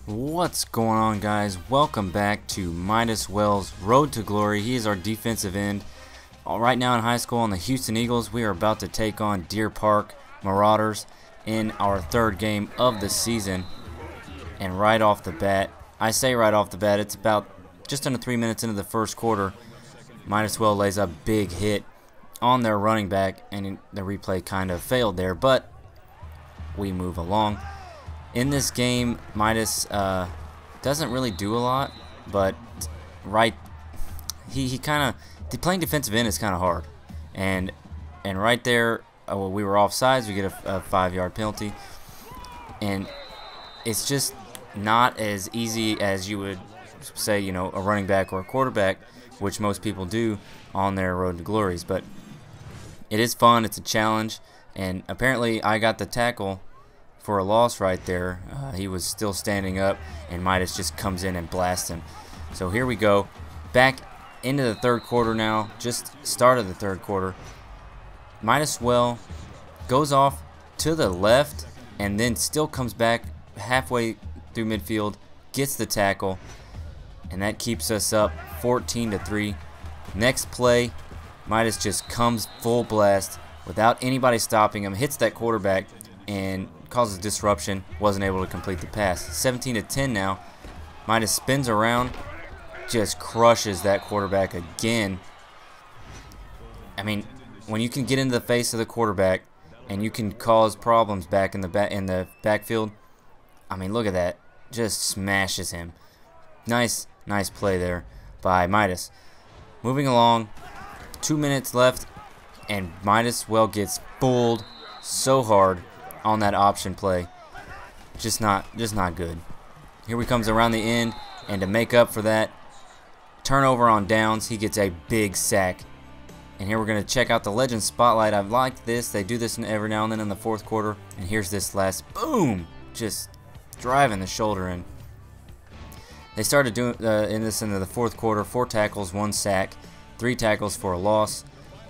What's going on, guys? Welcome back to Midas Well's Road to Glory. He is our defensive end. Right now in high school on the Houston Eagles, we are about to take on Deer Park Marauders in our third game of the season. And right off the bat, I say right off the bat, it's about just under 3 minutes into the first quarter, Midas Well lays a big hit on their running back, and the replay kind of failed there, but we move along. In this game, Midas doesn't really do a lot, but he kind of, playing defensive end is kind of hard, and right there, we were offsides. We get a 5-yard penalty, and it's just not as easy as you would say, you know, a running back or a quarterback, which most people do on their road to glories. But it is fun. It's a challenge, and apparently I got the tackle for a loss right there. He was still standing up, and Midas just comes in and blasts him. So here we go, back into the third quarter now, just started the third quarter. Midas Well goes off to the left and then still comes back halfway through midfield, gets the tackle, and that keeps us up 14-3. Next play, Midas just comes full blast without anybody stopping him, hits that quarterback and causes disruption, wasn't able to complete the pass. 17-10 now. Midas spins around, just crushes that quarterback again. I mean, when you can get into the face of the quarterback and you can cause problems back in the backfield, I mean, look at that. Just smashes him. Nice play there by Midas. Moving along, 2 minutes left, and Midas Well gets fooled so hard on that option play. Just not good. Here he comes around the end, and to make up for that, turnover on downs, he gets a big sack. And here we're going to check out the Legend Spotlight. I've liked this. They do this every now and then in the fourth quarter. And here's this last boom, just driving the shoulder in. They started doing in the fourth quarter, 4 tackles, 1 sack, 3 tackles for a loss.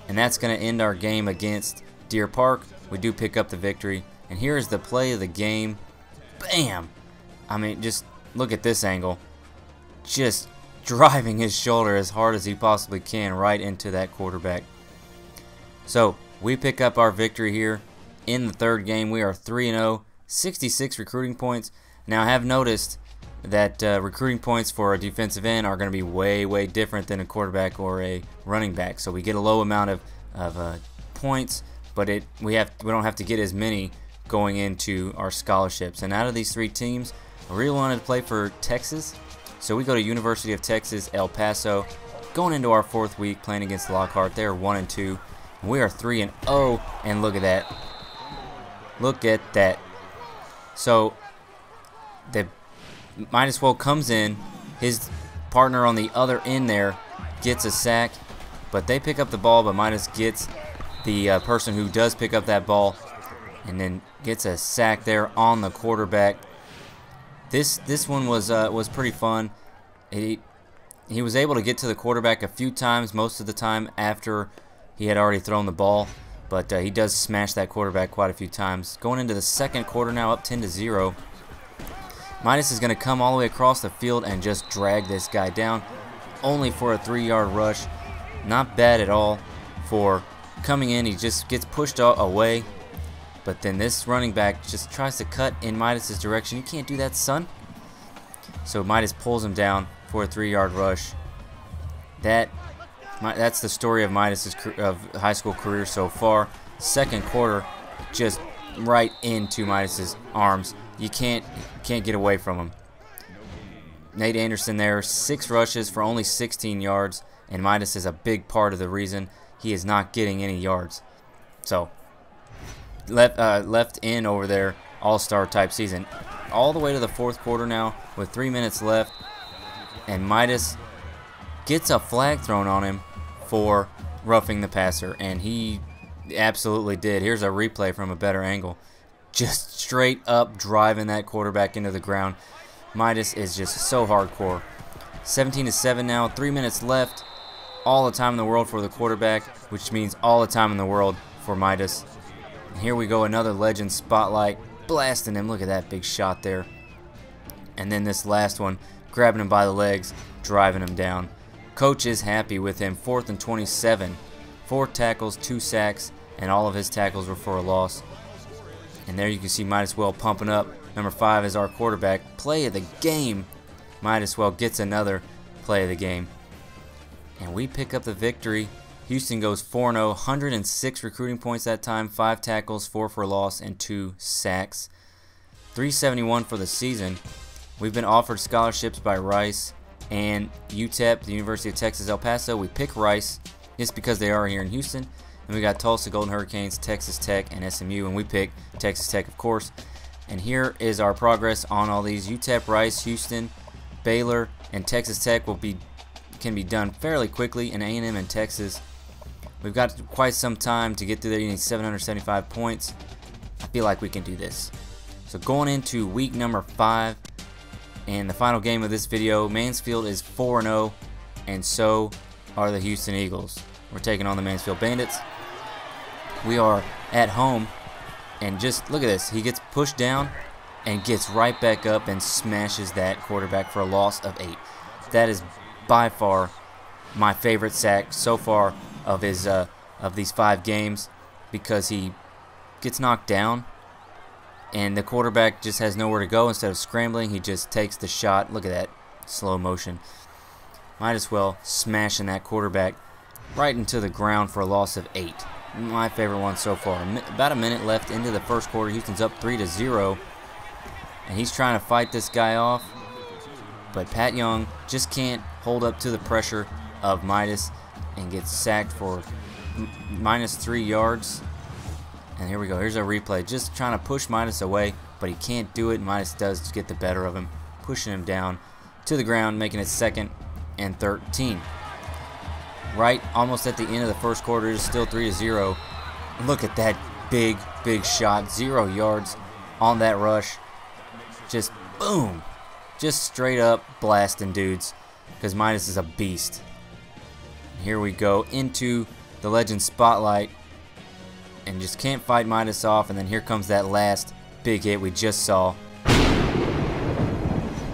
And that's going to end our game against Deer Park. We do pick up the victory. And here's the play of the game. Bam! I mean, just look at this angle. Just driving his shoulder as hard as he possibly can right into that quarterback. So, we pick up our victory here in the third game. We are 3-0, 66 recruiting points. Now, I have noticed that recruiting points for a defensive end are going to be way different than a quarterback or a running back. So, we get a low amount of points, but we don't have to get as many going into our scholarships. And out of these 3 teams, I really wanted to play for Texas, so we go to University of Texas, El Paso, going into our 4th week playing against Lockhart. They are 1-2, and we are 3-0. And look at that! Look at that! So the Midas Well comes in, his partner on the other end there gets a sack, but they pick up the ball. But Midas gets the person who does pick up that ball, and then gets a sack there on the quarterback. This one was pretty fun. He was able to get to the quarterback a few times, most of the time after he had already thrown the ball, but he does smash that quarterback quite a few times. Going into the second quarter now, up 10-0. Midas is going to come all the way across the field and just drag this guy down, only for a 3-yard rush. Not bad at all for coming in. He just gets pushed away. But then this running back just tries to cut in Midas's direction. You can't do that, son. So Midas pulls him down for a 3-yard rush. That's the story of Midas's high school career so far. Second quarter, just right into Midas's arms. You can't get away from him. Nate Anderson there, 6 rushes for only 16 yards, and Midas is a big part of the reason he is not getting any yards. So left in over there, all-star type season. All the way to the fourth quarter now with 3 minutes left, and Midas gets a flag thrown on him for roughing the passer, and he absolutely did. Here's a replay from a better angle. Just straight up driving that quarterback into the ground. Midas is just so hardcore. 17-7 now, 3 minutes left. All the time in the world for the quarterback, which means all the time in the world for Midas. And here we go, another Legend Spotlight, blasting him. Look at that big shot there. And then this last one, grabbing him by the legs, driving him down. Coach is happy with him. 4th and 27. 4 tackles, 2 sacks, and all of his tackles were for a loss. And there you can see Midas Well pumping up. Number 5 is our quarterback. Play of the game. Midas Well gets another play of the game. And we pick up the victory. Houston goes 4-0, 106 recruiting points that time, 5 tackles, 4 for a loss, and 2 sacks. 371 for the season. We've been offered scholarships by Rice and UTEP, the University of Texas El Paso. We pick Rice just because they are here in Houston. And we got Tulsa Golden Hurricanes, Texas Tech, and SMU, and we pick Texas Tech, of course. And here is our progress on all these. UTEP, Rice, Houston, Baylor, and Texas Tech can be done fairly quickly, and A&M and Texas. We've got quite some time to get through there. You need 775 points. I feel like we can do this. So going into week number 5 and the final game of this video, Mansfield is 4-0, and so are the Houston Eagles. We're taking on the Mansfield Bandits. We are at home, and just look at this. He gets pushed down and gets right back up and smashes that quarterback for a loss of 8. That is by far my favorite sack so far of his of these 5 games, because he gets knocked down and the quarterback just has nowhere to go. Instead of scrambling, he just takes the shot. Look at that slow motion. Midas Well smashing that quarterback right into the ground for a loss of 8. My favorite one so far. About a minute left into the first quarter. Houston's up 3-0, and he's trying to fight this guy off, but Pat Young just can't hold up to the pressure of Midas and gets sacked for -3 yards. And here we go. Here's our replay. Just trying to push Midas away, but he can't do it. Midas does get the better of him, pushing him down to the ground, making it 2nd and 13. Right almost at the end of the first quarter, it's still 3-0. Look at that big shot. 0 yards on that rush. Just boom. Just straight up blasting dudes, because Midas is a beast. Here we go into the Legend Spotlight, and just can't fight Midas off. And then here comes that last big hit we just saw.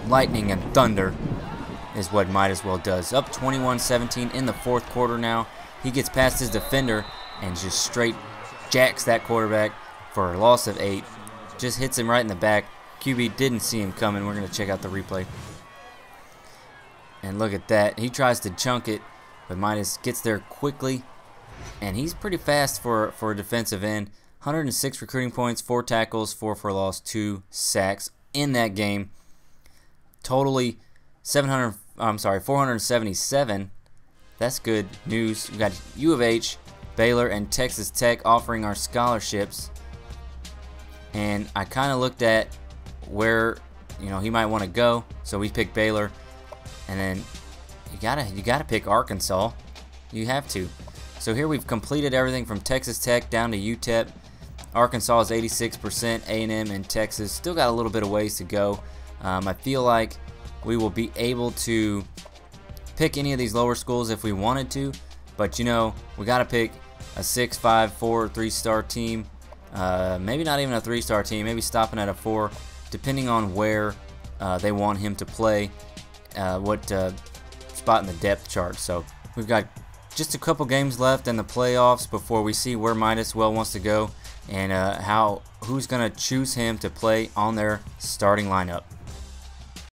Lightning and thunder is what Midas Well does. Up 21-17 in the 4th quarter now. He gets past his defender and just straight jacks that quarterback for a loss of 8. Just hits him right in the back. QB didn't see him coming. We're going to check out the replay. And look at that. He tries to chunk it, but Midas gets there quickly. And he's pretty fast for a defensive end. 106 recruiting points, 4 tackles, 4 for a loss, 2 sacks in that game. Totally 477. That's good news. We got U of H, Baylor, and Texas Tech offering our scholarships. And I kind of looked at where he might want to go, so we picked Baylor. And then you gotta pick Arkansas. You have to. So here we've completed everything from Texas Tech down to UTEP. Arkansas is 86%. A&M and Texas still got a little bit of ways to go. I feel like we will be able to pick any of these lower schools if we wanted to, but we got to pick a 6-5, 4, 3-star team. Maybe not even a 3-star team, maybe stopping at a 4, depending on where they want him to play, what spot in the depth chart. So we've got just a couple games left in the playoffs before we see where Midas Well wants to go, and who's going to choose him to play on their starting lineup.